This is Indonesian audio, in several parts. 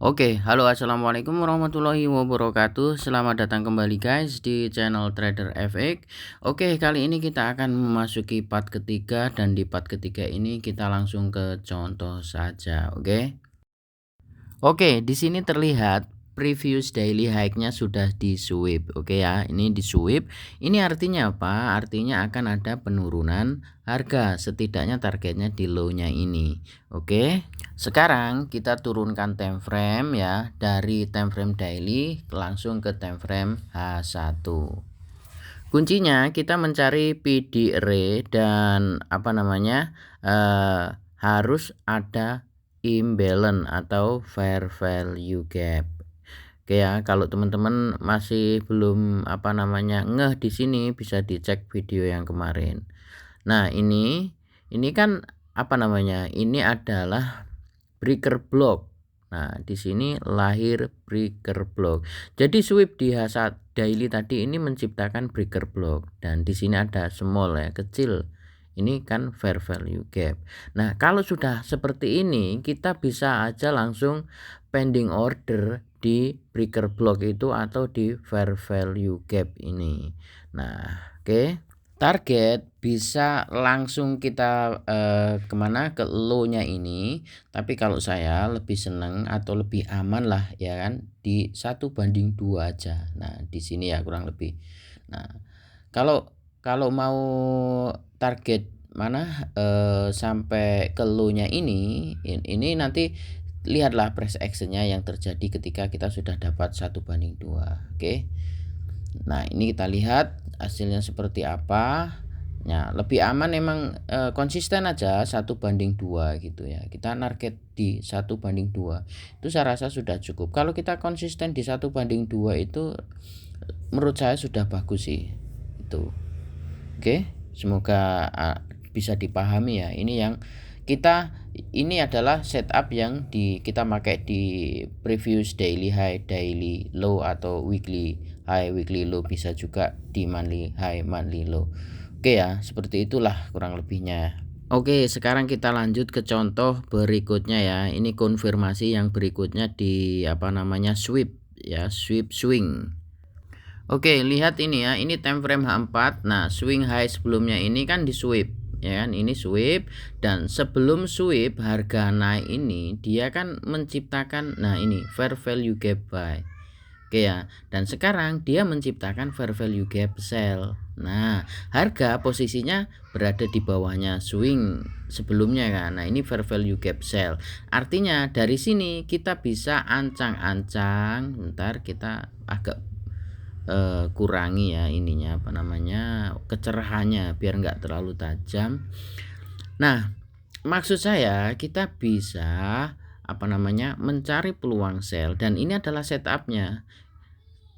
Halo assalamualaikum warahmatullahi wabarakatuh. Selamat datang kembali guys di channel Trader FX. Kali ini kita akan memasuki part ketiga dan di part ketiga ini kita langsung ke contoh saja. Di sini terlihat previous daily high-nya sudah di sweep. Ya, ini di sweep. Ini artinya apa? Artinya akan ada penurunan harga, setidaknya targetnya di low-nya ini. Sekarang kita turunkan time frame ya, dari time frame daily langsung ke time frame H1. Kuncinya kita mencari PD array dan harus ada imbalance atau fair value gap. Ya, kalau teman-teman masih belum ngeh di sini bisa dicek video yang kemarin. Nah, ini kan ini adalah breaker block. Nah, di sini lahir breaker block. Jadi sweep di H1 daily tadi ini menciptakan breaker block dan di sini ada small ya, kecil. Ini kan fair value gap. Nah, kalau sudah seperti ini kita bisa aja langsung pending order di breaker block itu atau di fair value gap ini. Nah, target bisa langsung kita kemana, ke low-nya ini. Tapi kalau saya lebih seneng atau lebih aman lah ya kan, di 1:2 aja. Nah, di sini ya kurang lebih. Nah, kalau mau target sampai ke low-nya ini nanti lihatlah price action-nya yang terjadi ketika kita sudah dapat 1:2. Nah, ini kita lihat hasilnya seperti apa. Nah, lebih aman emang konsisten aja 1:2 gitu ya. Kita target di 1:2 itu saya rasa sudah cukup. Kalau kita konsisten di 1:2 itu menurut saya sudah bagus sih itu. Semoga bisa dipahami ya. Ini adalah setup yang kita pakai di previous daily high, daily low, atau weekly high, weekly low, bisa juga di monthly high, monthly low. Ya, seperti itulah kurang lebihnya. Sekarang kita lanjut ke contoh berikutnya ya. Ini konfirmasi yang berikutnya di sweep ya, sweep swing. Lihat ini ya, ini time frame H4. Nah, swing high sebelumnya ini kan di sweep ya kan, ini sweep, dan sebelum sweep harga naik ini dia kan menciptakan ini fair value gap buy. Ya, dan sekarang dia menciptakan fair value gap sell. Nah, harga posisinya berada di bawahnya swing sebelumnya kan. Nah, ini fair value gap sell. Artinya dari sini kita bisa ancang-ancang. Bentar, kita agak kurangi ya ininya kecerahannya biar nggak terlalu tajam. Nah, maksud saya kita bisa mencari peluang sell, dan ini adalah setupnya.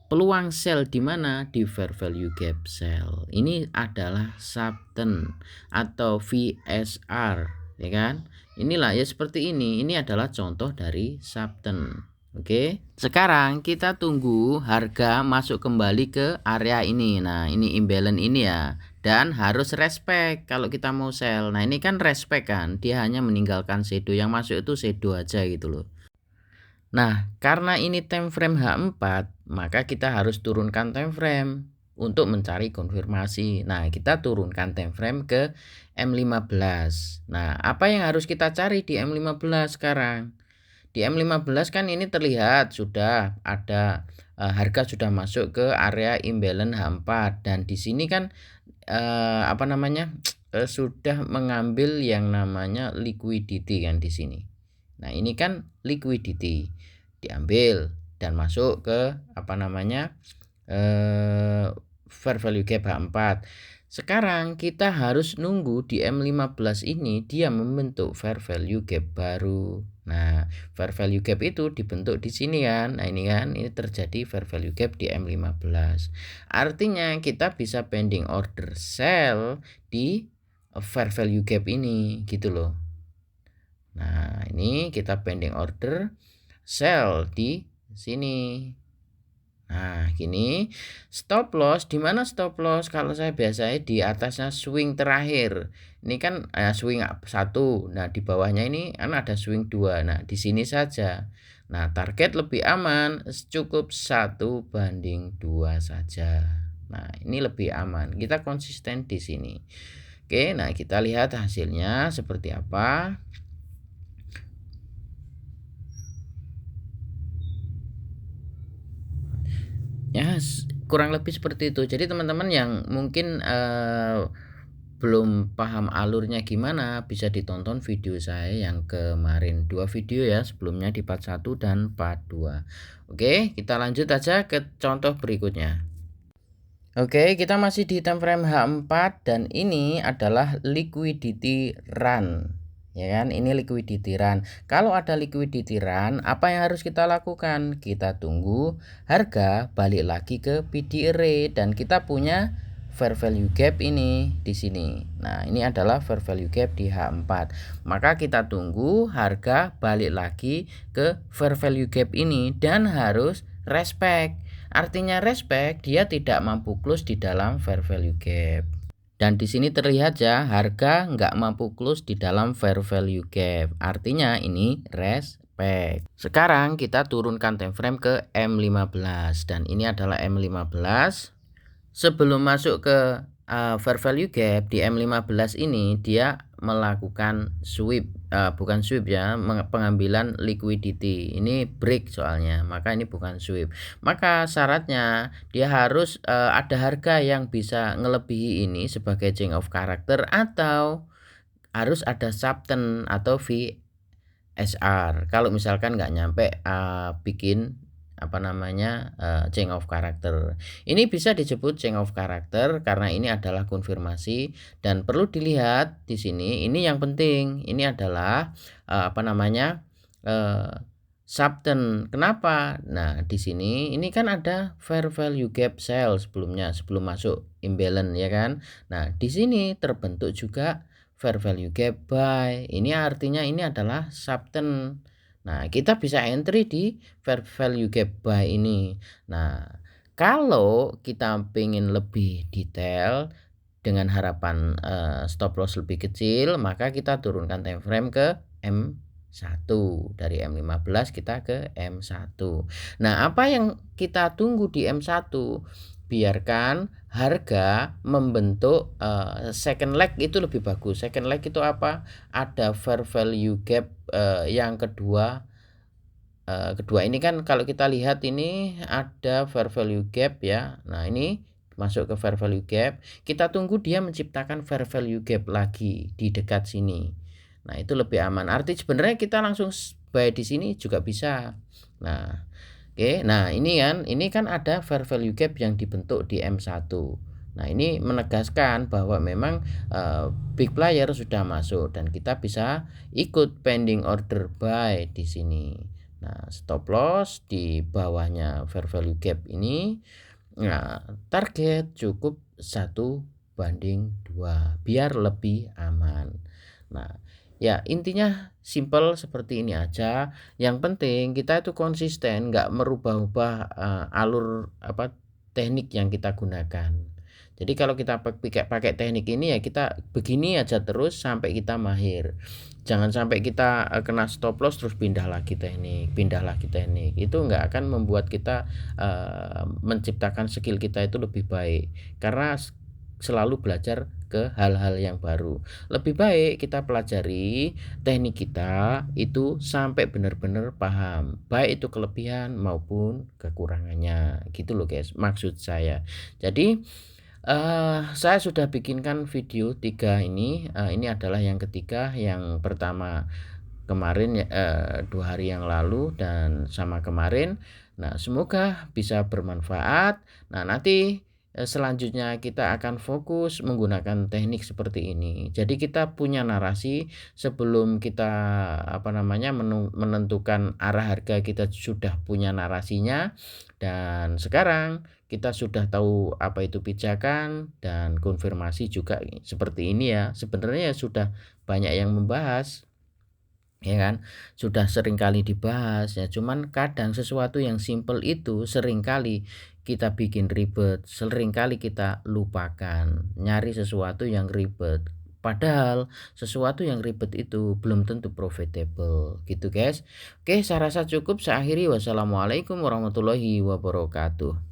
Peluang sell di mana? Di fair value gap sell. Ini adalah Subten atau VSR ya kan. Inilah ya seperti ini. Ini adalah contoh dari Subten. Sekarang kita tunggu harga masuk kembali ke area ini. Nah, ini imbalance ini ya, dan harus respect kalau kita mau sell. Nah, ini kan respect kan, dia hanya meninggalkan shadow, yang masuk itu shadow aja gitu loh. Nah, karena ini time frame H4, maka kita harus turunkan time frame untuk mencari konfirmasi. Nah, kita turunkan time frame ke M15. Nah, apa yang harus kita cari di M15 sekarang? Di M15 kan ini terlihat sudah ada harga sudah masuk ke area imbalance H4, dan di sini kan sudah mengambil yang namanya liquidity kan di sini. Nah, ini kan liquidity diambil dan masuk ke fair value gap H4. Sekarang kita harus nunggu di M15 ini dia membentuk fair value gap baru. Nah, fair value gap itu dibentuk di sini kan. Nah, ini kan ini terjadi fair value gap di M15. Artinya kita bisa pending order sell di fair value gap ini gitu loh. Nah, ini kita pending order sell di sini. Nah, gini. Stop loss di mana stop loss? Kalau saya biasanya di atasnya swing terakhir. Ini kan swing 1. Nah, di bawahnya ini kan ada swing 2. Nah, di sini saja. Nah, target lebih aman cukup 1:2 saja. Nah, ini lebih aman. Kita konsisten di sini. Oke, nah kita lihat hasilnya seperti apa. Ya, kurang lebih seperti itu. Jadi teman-teman yang mungkin belum paham alurnya gimana, bisa ditonton video saya yang kemarin, 2 video ya, sebelumnya di part 1 dan part 2. Oke, kita lanjut aja ke contoh berikutnya. Oke, kita masih di time frame H4 dan ini adalah liquidity run. Ya kan, ini liquidity run. Kalau ada liquidity run, apa yang harus kita lakukan? Kita tunggu harga balik lagi ke PD array dan kita punya fair value gap ini di sini. Nah, ini adalah fair value gap di H4. Maka kita tunggu harga balik lagi ke fair value gap ini dan harus respect. Artinya respect, dia tidak mampu close di dalam fair value gap. Dan di sini terlihat ya, harga nggak mampu close di dalam fair value gap. Artinya ini respect. Sekarang kita turunkan time frame ke M15 dan ini adalah M15. Sebelum masuk ke fair value gap di M15 ini, dia melakukan sweep, bukan sweep ya, pengambilan liquidity. Ini break soalnya, maka ini bukan sweep. Maka syaratnya dia harus ada harga yang bisa ngelebihi ini sebagai change of character, atau harus ada subten atau VSR. Kalau misalkan nggak nyampe bikin change of character. Ini bisa disebut change of character karena ini adalah konfirmasi dan perlu dilihat di sini. Ini yang penting. Ini adalah subten. Kenapa? Nah, di sini ini kan ada fair value gap sell sebelumnya, sebelum masuk imbalance ya kan. Nah, di sini terbentuk juga fair value gap buy. Ini artinya ini adalah subten. Nah, kita bisa entry di fair value gap buy ini. Nah, kalau kita pengen lebih detail dengan harapan stop loss lebih kecil, maka kita turunkan time frame ke M1. Dari M15 kita ke M1. Nah, apa yang kita tunggu di M1? Biarkan harga membentuk second leg itu lebih bagus. Second leg itu apa? Ada fair value gap yang kedua. Kedua ini kan kalau kita lihat ini ada fair value gap ya. Nah, ini masuk ke fair value gap. Kita tunggu dia menciptakan fair value gap lagi di dekat sini. Nah, itu lebih aman. Arti sebenarnya kita langsung buy di sini juga bisa. Nah, oke. Nah, ini kan ada fair value gap yang dibentuk di M1. Nah, ini menegaskan bahwa memang big player sudah masuk dan kita bisa ikut pending order buy di sini. Nah, stop loss di bawahnya fair value gap ini. Nah, target cukup 1:2 biar lebih aman. Nah, ya intinya simple seperti ini aja. Yang penting kita itu konsisten, nggak merubah-ubah alur teknik yang kita gunakan. Jadi kalau kita pakai teknik ini ya kita begini aja terus sampai kita mahir. Jangan sampai kita kena stop loss terus pindah lagi teknik. Itu nggak akan membuat kita menciptakan skill kita itu lebih baik. Karena selalu belajar ke hal-hal yang baru. Lebih baik kita pelajari teknik kita itu sampai benar-benar paham, baik itu kelebihan maupun kekurangannya. Gitu loh guys, maksud saya. Jadi saya sudah bikinkan video 3 ini. Ini adalah yang ketiga. Yang pertama kemarin 2 hari yang lalu dan sama kemarin. Nah, semoga bisa bermanfaat. Nah, nanti selanjutnya kita akan fokus menggunakan teknik seperti ini. Jadi kita punya narasi sebelum kita menentukan arah harga, kita sudah punya narasinya. Dan sekarang kita sudah tahu apa itu pijakan dan konfirmasi juga seperti ini ya. Sebenarnya sudah banyak yang membahas ya kan, sudah sering kali dibahas ya. Cuman kadang sesuatu yang simple itu sering kali kita bikin ribet, sering kali kita lupakan, nyari sesuatu yang ribet. Padahal sesuatu yang ribet itu belum tentu profitable gitu guys. Oke, saya rasa cukup, saya akhiri. Wassalamualaikum warahmatullahi wabarakatuh.